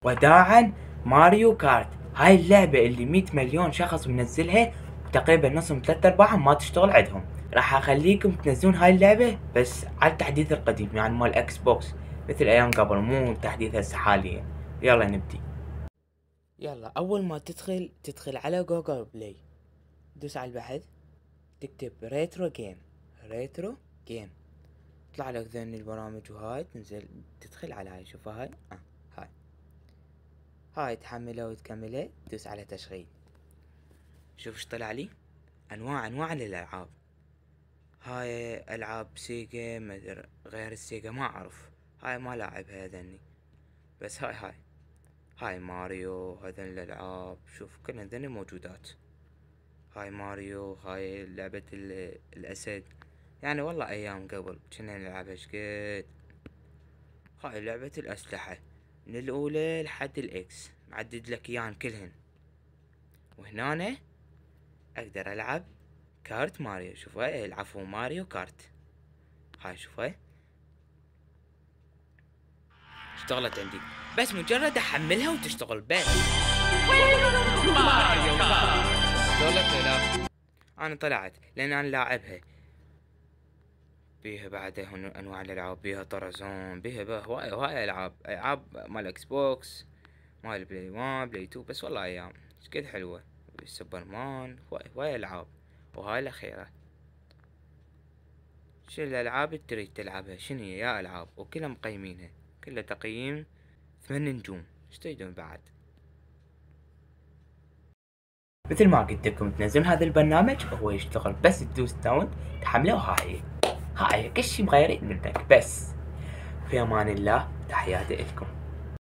وداعا ماريو كارت. هاي اللعبة اللي 100 مليون شخص منزلها وتقريبا نصهم 3/4 ما تشتغل عندهم. راح اخليكم تنزلون هاي اللعبة بس على التحديث القديم، يعني مال اكس بوكس، مثل ايام قبل، مو تحديث هسه حاليا. يلا نبدي. يلا اول ما تدخل على جوجل بلاي، دوس على البحث، تكتب ريترو جيم. ريترو جيم يطلع لك ذن البرامج، وهاي تنزل تدخل على هاي. شوفها هاي هاي تحمله وتكمله، تدوس على تشغيل. شوف ايش طلع لي، انواع للالعاب. هاي العاب سيجا، مدري غير السيجا ما اعرف، هاي ما لاعبها هذني، بس هاي ماريو. هذن الالعاب شوف كل هذني موجودات. هاي ماريو، هاي لعبة الاسد، يعني والله ايام قبل كنا نلعبها شقد. هاي لعبة الاسلحة من الاولى لحد الاكس، معدد لك اياهن كلهن. وهنا اقدر العب كارت ماريو. شوف هاي، العفو، ماريو كارت. هاي شوف هاي اشتغلت عندي، بس مجرد احملها وتشتغل بس. ماريو كارت اشتغلت ولا لا؟ انا طلعت لان انا لاعبها. بيها بعد انواع الالعاب، بيها طرزون، بيها هواي العاب مال اكس بوكس، مال بلاي 1 بلاي 2، بس والله ايام شقد حلوة. سوبرمان، هواي العاب. وهاي الاخيرة، شو الالعاب اللي تريد تلعبها؟ شنو هي يا العاب؟ وكلها مقيمينها، كلها تقييم 8 نجوم. ايش تريدون بعد؟ مثل ما قلت لكم، تنزلون هذا البرنامج وهو يشتغل، بس تدوس داون تحمله. هاي كل شي بغير منك. بس في امان الله، تحياتي لكم.